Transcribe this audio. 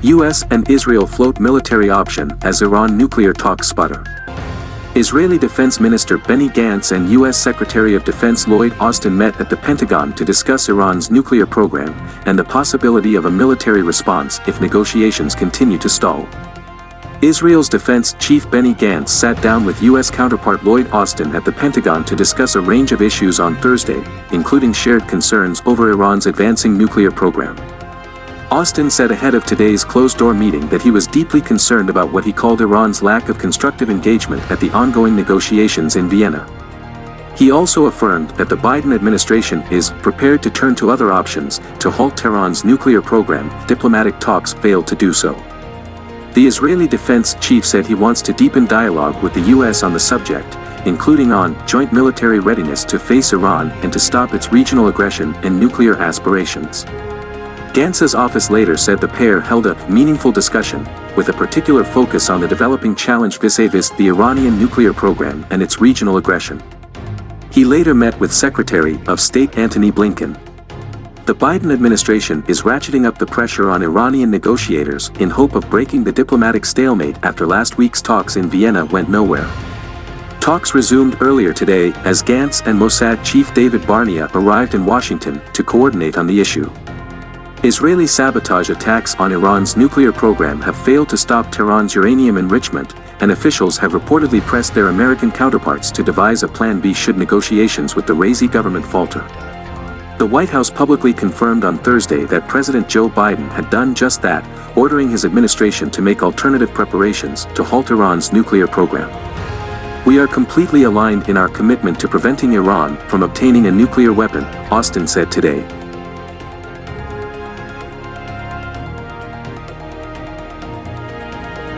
US and Israel float military option as Iran nuclear talks sputter. Israeli Defense Minister Benny Gantz and U.S. Secretary of Defense Lloyd Austin met at the Pentagon to discuss Iran's nuclear program and the possibility of a military response if negotiations continue to stall. Israel's Defense Chief Benny Gantz sat down with U.S. counterpart Lloyd Austin at the Pentagon to discuss a range of issues on Thursday, including shared concerns over Iran's advancing nuclear program. Austin said ahead of today's closed-door meeting that he was deeply concerned about what he called Iran's lack of constructive engagement at the ongoing negotiations in Vienna. He also affirmed that the Biden administration is prepared to turn to other options to halt Tehran's nuclear program if diplomatic talks fail to do so. The Israeli defense chief said he wants to deepen dialogue with the U.S. on the subject, including on joint military readiness to face Iran and to stop its regional aggression and nuclear aspirations. Gantz's office later said the pair held a meaningful discussion, with a particular focus on the developing challenge vis-a-vis the Iranian nuclear program and its regional aggression. He later met with Secretary of State Antony Blinken. The Biden administration is ratcheting up the pressure on Iranian negotiators in hope of breaking the diplomatic stalemate after last week's talks in Vienna went nowhere. Talks resumed earlier today as Gantz and Mossad Chief David Barnea arrived in Washington to coordinate on the issue. Israeli sabotage attacks on Iran's nuclear program have failed to stop Tehran's uranium enrichment, and officials have reportedly pressed their American counterparts to devise a plan B should negotiations with the Raisi government falter. The White House publicly confirmed on Thursday that President Joe Biden had done just that, ordering his administration to make alternative preparations to halt Iran's nuclear program. "We are completely aligned in our commitment to preventing Iran from obtaining a nuclear weapon," Austin said today.